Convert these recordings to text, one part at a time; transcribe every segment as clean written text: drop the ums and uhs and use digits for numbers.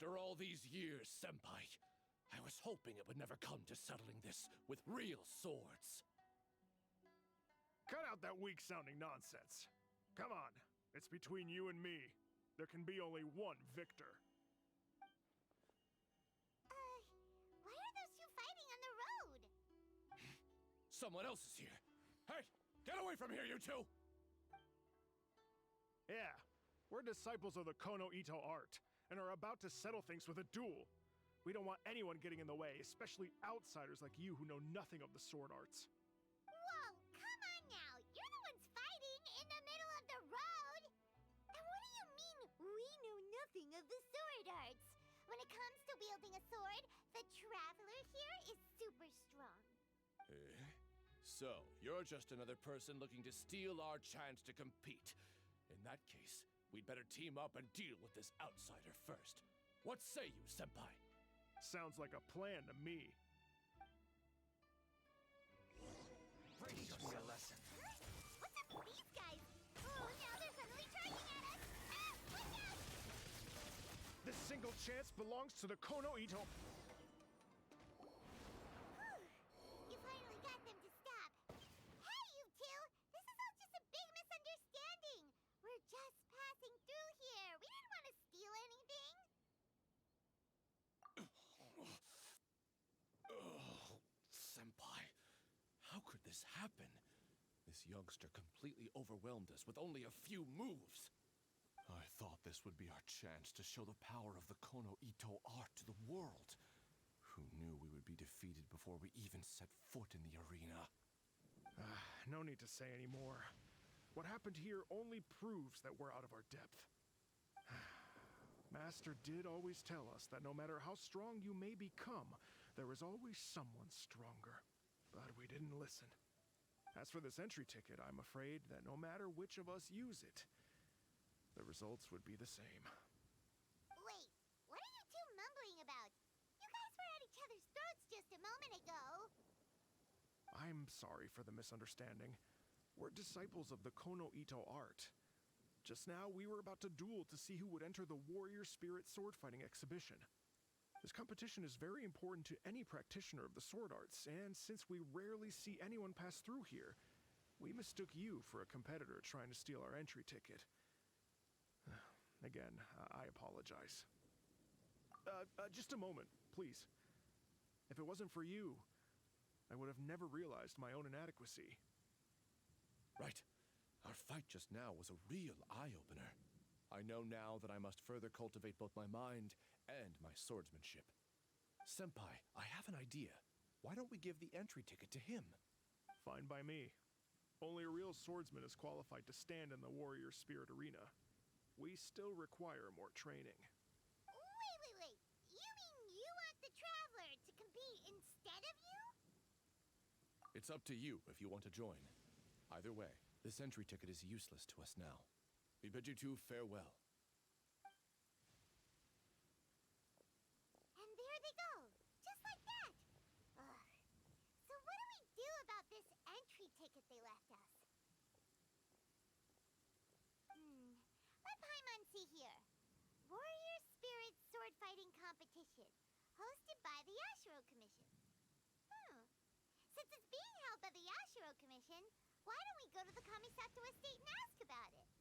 After all these years, Senpai, I was hoping it would never come to settling this with real swords. Cut out that weak-sounding nonsense. Come on, it's between you and me. There can be only one victor. Why are those two fighting on the road? Someone else is here. Hey, get away from here, you two! Yeah, we're disciples of the Kono Ito art, and are about to settle things with a duel. We don't want anyone getting in the way, especially outsiders like you who know nothing of the sword arts. Whoa, come on now! You're the ones fighting in the middle of the road! And what do you mean, we know nothing of the sword arts? When it comes to wielding a sword, the Traveler here is super strong. So, you're just another person looking to steal our chance to compete. In that case, we'd better team up and deal with this outsider first. What say you, Senpai? Sounds like a plan to me. Teach me a lesson. What's up with these guys? Oh, now they're suddenly charging at us! Ah, watch out! This single chance belongs to the Kono Ito. You finally got them to stop. Hey, you two! This is all just a big misunderstanding. We're just passing through here. We didn't want to steal anything. Oh, Senpai, how could this happen? This youngster completely overwhelmed us with only a few moves. I thought this would be our chance to show the power of the Kono Ito art to the world. Who knew we would be defeated before we even set foot in the arena? No need to say any more. What happened here only proves that we're out of our depth. Master did always tell us that no matter how strong you may become, there is always someone stronger. But we didn't listen. As for this entry ticket, I'm afraid that no matter which of us use it, the results would be the same. Wait, what are you two mumbling about? You guys were at each other's throats just a moment ago. I'm sorry for the misunderstanding. We're disciples of the Kono Ito art. Just now, we were about to duel to see who would enter the Warrior Spirit sword fighting exhibition. This competition is very important to any practitioner of the sword arts, and since we rarely see anyone pass through here, we mistook you for a competitor trying to steal our entry ticket. Again, I apologize. Just a moment, please. If it wasn't for you, I would have never realized my own inadequacy. Right. Our fight just now was a real eye-opener. I know now that I must further cultivate both my mind and my swordsmanship. Senpai, I have an idea. Why don't we give the entry ticket to him? Fine by me. Only a real swordsman is qualified to stand in the Warrior Spirit arena. We still require more training. Wait. You mean you want the Traveler to compete instead of you? It's up to you if you want to join. Either way, this entry ticket is useless to us now. We bid you two farewell. And there they go, just like that. Ugh. So what do we do about this entry ticket they left us? Let Paimon see here. Warrior Spirit Sword Fighting Competition, hosted by the Yashiro Commission. Since it's being held by the Yashiro Commission, why don't we go to the Kamisato estate and ask about it?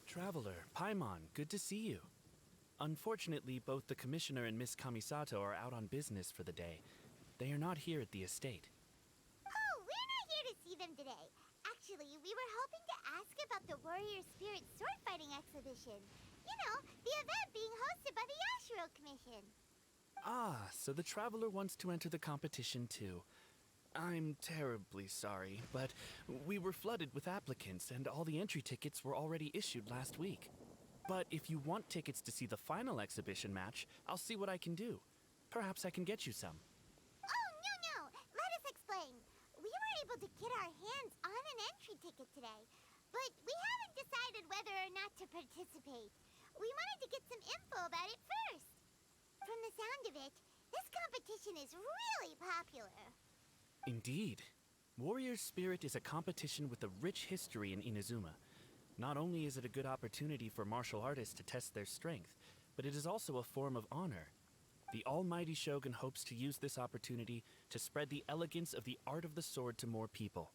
Traveler, Paimon, good to see you. Unfortunately, both the Commissioner and Miss Kamisato are out on business for the day. They are not here at the estate. Oh, we're not here to see them today. Actually, we were hoping to ask about the Warrior Spirit Sword Fighting Exhibition. You know, the event being hosted by the Yashiro Commission. Ah, so the Traveler wants to enter the competition too. I'm terribly sorry, but we were flooded with applicants and all the entry tickets were already issued last week. But if you want tickets to see the final exhibition match, I'll see what I can do. Perhaps I can get you some. Oh, no. Let us explain. We were able able to get our hands on an entry ticket today, but we haven't decided whether or not to participate. We wanted to get some info about it first. From the sound of it, this competition is really popular. Indeed. Warrior Spirit is a competition with a rich history in Inazuma. Not only is it a good opportunity for martial artists to test their strength, but it is also a form of honor. The almighty Shogun hopes to use this opportunity to spread the elegance of the art of the sword to more people.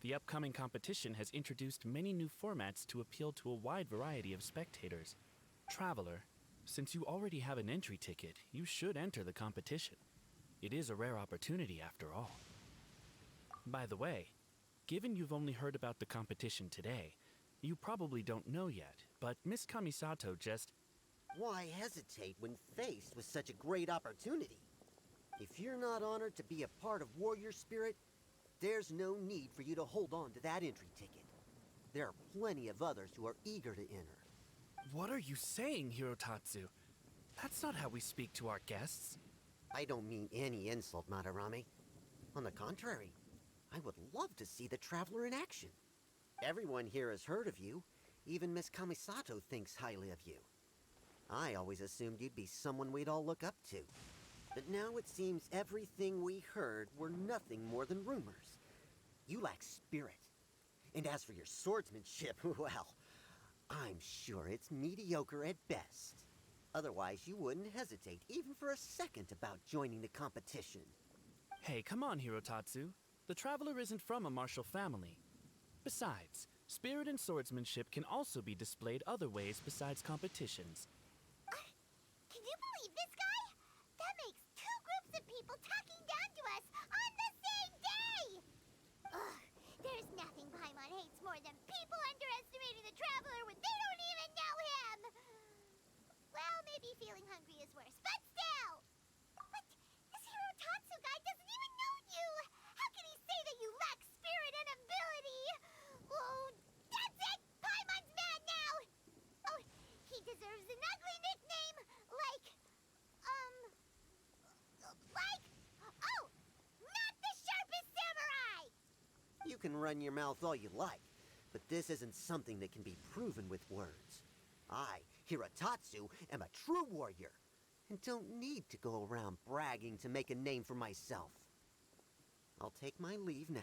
The upcoming competition has introduced many new formats to appeal to a wide variety of spectators. Traveler, since you already have an entry ticket, you should enter the competition. It is a rare opportunity after all. By the way, given you've only heard about the competition today, you probably don't know yet, but Miss Kamisato just... Why hesitate when faced with such a great opportunity? If you're not honored to be a part of Warrior Spirit, there's no need for you to hold on to that entry ticket. There are plenty of others who are eager to enter. What are you saying, Hirotatsu? That's not how we speak to our guests. I don't mean any insult, Madarame. On the contrary, I would love to see the Traveler in action. Everyone here has heard of you. Even Miss Kamisato thinks highly of you. I always assumed you'd be someone we'd all look up to. But now it seems everything we heard were nothing more than rumors. You lack spirit. And as for your swordsmanship, well, I'm sure it's mediocre at best. Otherwise, you wouldn't hesitate even for a second about joining the competition. Hey, come on, Hirotatsu. The Traveler isn't from a martial family. Besides, spirit and swordsmanship can also be displayed other ways besides competitions. Can you believe this guy? That makes two groups of people talking down to us on the same day! Ugh, there's nothing Paimon hates more than people underestimating the Traveler when they don't even know him! Well, maybe feeling hungry is worse, but still! But this Hirotatsu guy doesn't even know you! How can he say that you lack spirit and ability? Oh, that's it! Paimon's mad now! Oh, he deserves an ugly nickname like, oh, not the sharpest samurai! You can run your mouth all you like, but this isn't something that can be proven with words. I, Hirotatsu, am a true warrior, and don't need to go around bragging to make a name for myself. I'll take my leave now.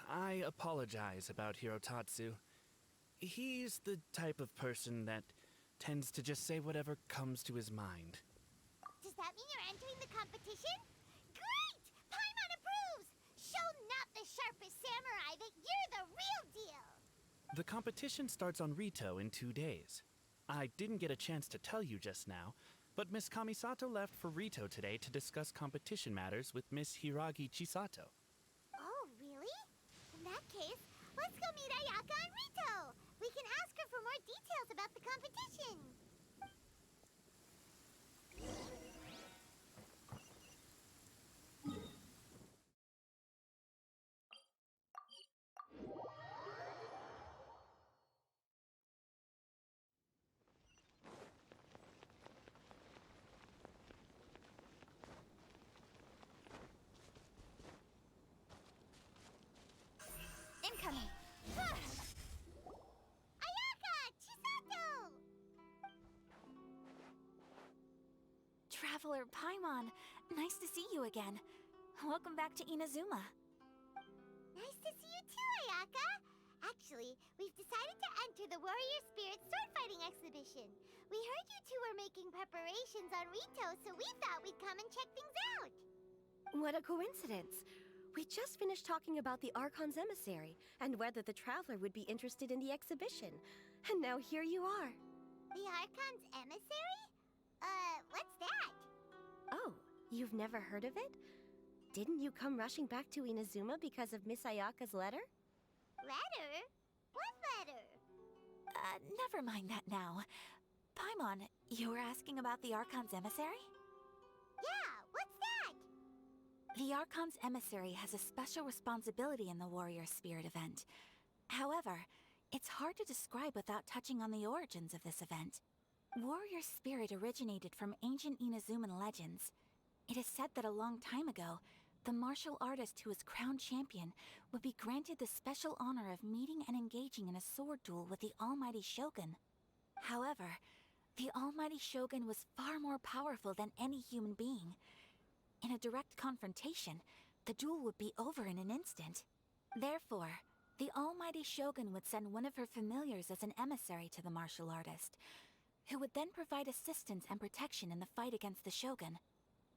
I apologize about Hirotatsu. He's the type of person that tends to just say whatever comes to his mind. Does that mean you're entering the competition? Great! Paimon approves! Show not the sharpest samurai that you're the real deal! The competition starts on Rito in 2 days. I didn't get a chance to tell you just now, but Miss Kamisato left for Rito today to discuss competition matters with Miss Hiragi Chisato. Oh, really? In that case, let's go meet Ayaka and Rito! We can ask her for more details about the competition! Incoming! Ayaka! Chisato! Traveler Paimon, nice to see you again. Welcome back to Inazuma. Nice to see you too, Ayaka! Actually, we've decided to enter the Warrior Spirit sword fighting exhibition. We heard you two were making preparations on Rito, so we thought we'd come and check things out. What a coincidence. We just finished talking about the Archon's emissary and whether the Traveler would be interested in the exhibition. And now here you are. The Archon's emissary? What's that? Oh, you've never heard of it? Didn't you come rushing back to Inazuma because of Miss Ayaka's letter? Letter? What letter? Never mind that now. Paimon, you were asking about the Archon's emissary? Yeah, what's that? The Archon's emissary has a special responsibility in the Warrior Spirit event. However, it's hard to describe without touching on the origins of this event. Warrior spirit originated from ancient Inazuman legends. It is said that a long time ago, the martial artist who was crowned champion would be granted the special honor of meeting and engaging in a sword duel with the Almighty Shogun. However, the Almighty Shogun was far more powerful than any human being. In a direct confrontation, the duel would be over in an instant. Therefore, the Almighty Shogun would send one of her familiars as an emissary to the martial artist, who would then provide assistance and protection in the fight against the Shogun.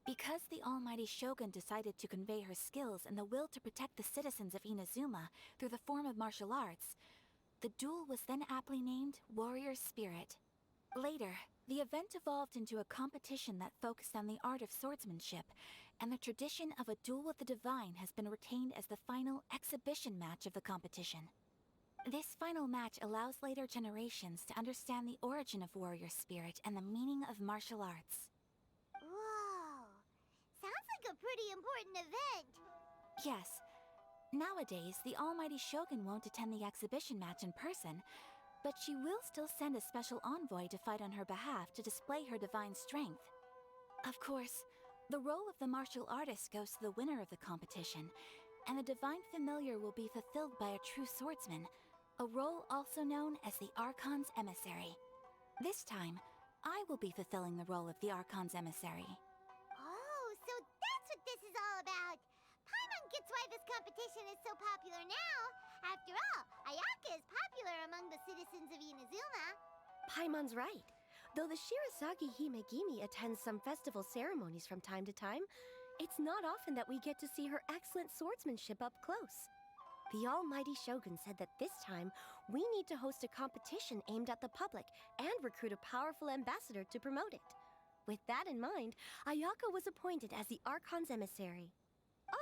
Because the Almighty Shogun decided to convey her skills and the will to protect the citizens of Inazuma through the form of martial arts, the duel was then aptly named Warrior Spirit. Later, the event evolved into a competition that focused on the art of swordsmanship, and the tradition of a duel with the divine has been retained as the final exhibition match of the competition. This final match allows later generations to understand the origin of warrior spirit and the meaning of martial arts. Whoa! Sounds like a pretty important event. Yes. Nowadays, the Almighty Shogun won't attend the exhibition match in person, but she will still send a special envoy to fight on her behalf to display her divine strength. Of course, the role of the martial artist goes to the winner of the competition, and the divine familiar will be fulfilled by a true swordsman, a role also known as the Archon's emissary. This time, I will be fulfilling the role of the Archon's emissary. Oh, so that's what this is all about. Paimon gets why this competition is so popular now. After all, Ayaka is popular among the citizens of Inazuma. Paimon's right. Though the Shirazagi Himegimi attends some festival ceremonies from time to time, it's not often that we get to see her excellent swordsmanship up close. The Almighty Shogun said that this time, we need to host a competition aimed at the public and recruit a powerful ambassador to promote it. With that in mind, Ayaka was appointed as the Archon's emissary.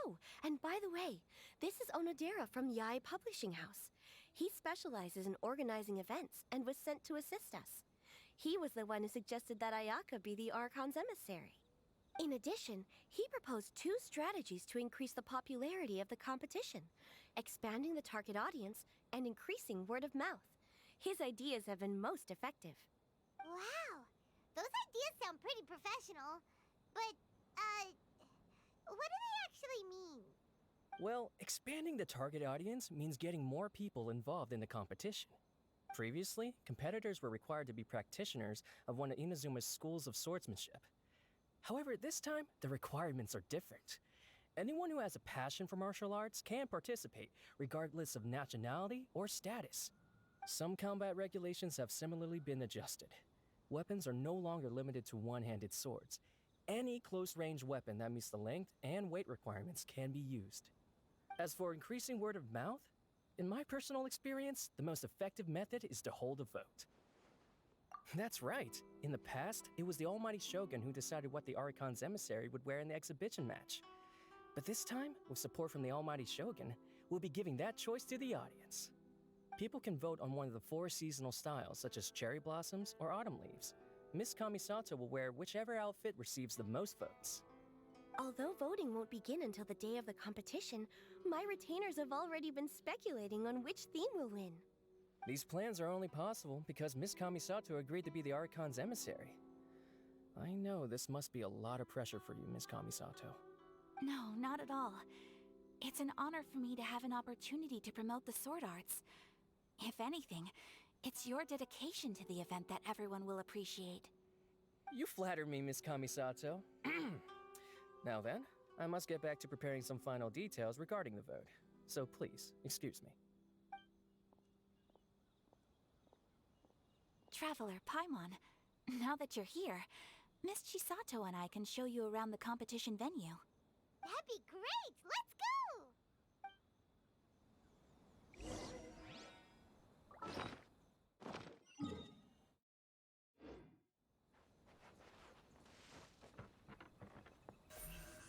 Oh, and by the way, this is Onodera from Yae Publishing House. He specializes in organizing events and was sent to assist us. He was the one who suggested that Ayaka be the Archon's emissary. In addition, he proposed 2 strategies to increase the popularity of the competition: expanding the target audience and increasing word of mouth. His ideas have been most effective. Wow, those ideas sound pretty professional. But, what do they actually mean? Well, expanding the target audience means getting more people involved in the competition. Previously, competitors were required to be practitioners of one of Inazuma's schools of swordsmanship. However, this time, the requirements are different. Anyone who has a passion for martial arts can participate, regardless of nationality or status. Some combat regulations have similarly been adjusted. Weapons are no longer limited to one-handed swords. Any close-range weapon that meets the length and weight requirements can be used. As for increasing word of mouth, in my personal experience, the most effective method is to hold a vote. That's right. In the past, it was the Almighty Shogun who decided what the Archon's emissary would wear in the exhibition match. But this time, with support from the Almighty Shogun, we'll be giving that choice to the audience. People can vote on one of the 4 seasonal styles, such as cherry blossoms or autumn leaves. Miss Kamisato will wear whichever outfit receives the most votes. Although voting won't begin until the day of the competition, my retainers have already been speculating on which theme will win. These plans are only possible because Miss Kamisato agreed to be the Archon's emissary. I know this must be a lot of pressure for you, Miss Kamisato. No, not at all. It's an honor for me to have an opportunity to promote the sword arts. If anything, it's your dedication to the event that everyone will appreciate. You flatter me, Miss Kamisato. Now then, I must get back to preparing some final details regarding the vote. So please, excuse me. Traveler Paimon, now that you're here, Miss Chisato and I can show you around the competition venue. That'd be great! Let's go!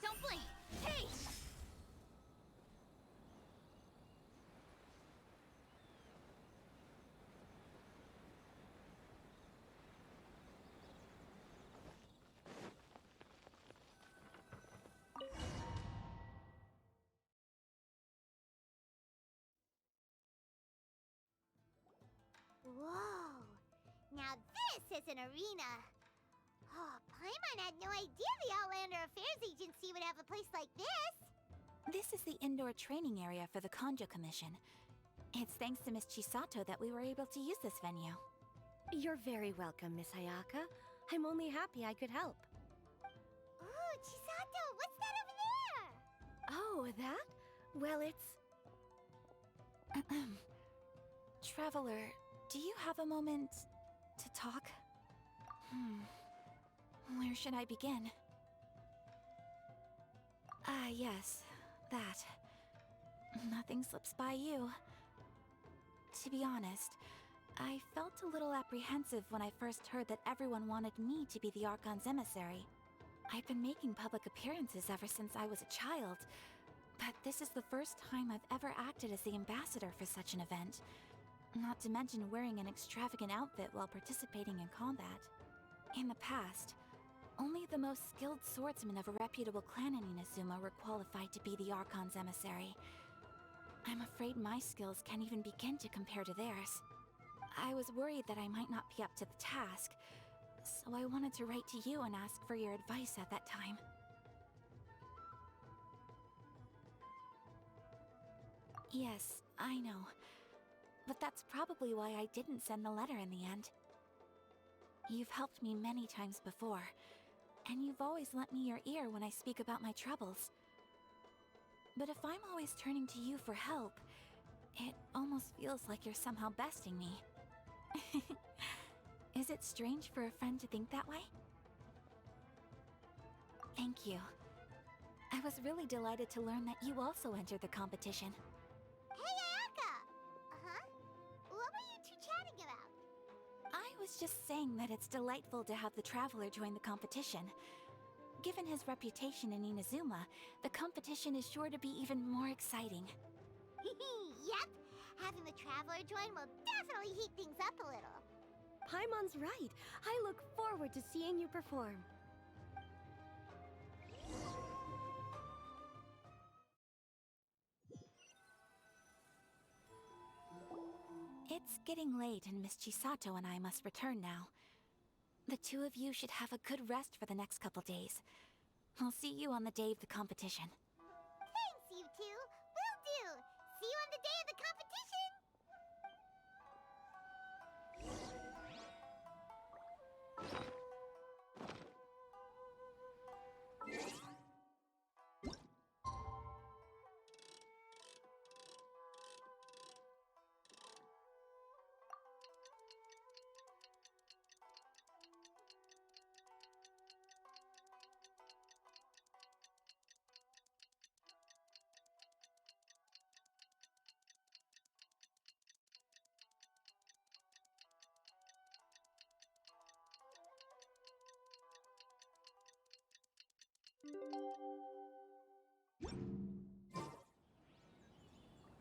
Don't blink! Hey! This is an arena. Oh, Paimon had no idea the Outlander Affairs Agency would have a place like this. This is the indoor training area for the Konjo Commission. It's thanks to Miss Chisato that we were able to use this venue. You're very welcome, Miss Ayaka. I'm only happy I could help. Ooh, Chisato, what's that over there? Oh, that? Well, it's... Traveler, do you have a moment to talk? Where should I begin? Ah, yes, that. Nothing slips by you. To be honest, I felt a little apprehensive when I first heard that everyone wanted me to be the Archon's emissary. I've been making public appearances ever since I was a child, but this is the first time I've ever acted as the ambassador for such an event. Not to mention wearing an extravagant outfit while participating in combat. In the past, only the most skilled swordsmen of a reputable clan in Inazuma were qualified to be the Archon's emissary. I'm afraid my skills can't even begin to compare to theirs. I was worried that I might not be up to the task, so I wanted to write to you and ask for your advice at that time. Yes, I know. But that's probably why I didn't send the letter in the end. You've helped me many times before, and you've always lent me your ear when I speak about my troubles. But if I'm always turning to you for help, it almost feels like you're somehow besting me. Is it strange for a friend to think that way? Thank you. I was really delighted to learn that you also entered the competition. Hey, Ayaka! Uh-huh? What were you two chatting about? I was just saying that it's delightful to have the Traveler join the competition. Given his reputation in Inazuma, the competition is sure to be even more exciting. Yep! Having the Traveler join will definitely heat things up a little. Paimon's right. I look forward to seeing you perform. It's getting late and Miss Chisato and I must return now. The two of you should have a good rest for the next couple days. I'll see you on the day of the competition. Thanks, you two. Will do. See you on the day of the competition.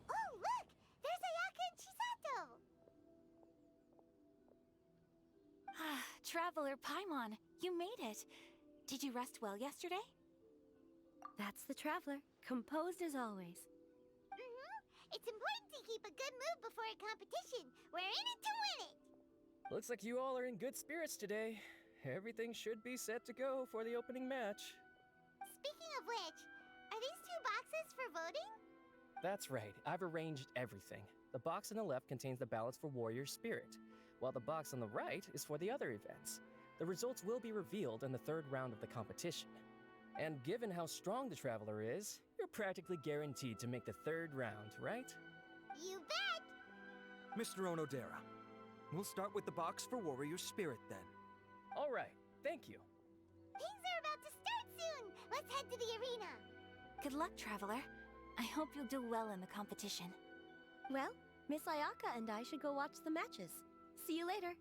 Oh, look! There's Ayaka and Chisato! Ah, Traveler Paimon, you made it. Did you rest well yesterday? That's the Traveler, composed as always. It's important to keep a good mood before a competition. We're in it to win it! Looks like you all are in good spirits today. Everything should be set to go for the opening match. Speaking of which, are these two boxes for voting? That's right, I've arranged everything. The box on the left contains the ballots for Warrior Spirit, while the box on the right is for the other events. The results will be revealed in the third round of the competition. And given how strong the Traveler is, you're practically guaranteed to make the third round, right? You bet! Mr. Onodera, we'll start with the box for Warrior Spirit then. All right, thank you. Things are about to start soon! Let's head to the arena! Good luck, Traveler. I hope you'll do well in the competition. Well, Miss Ayaka and I should go watch the matches. See you later.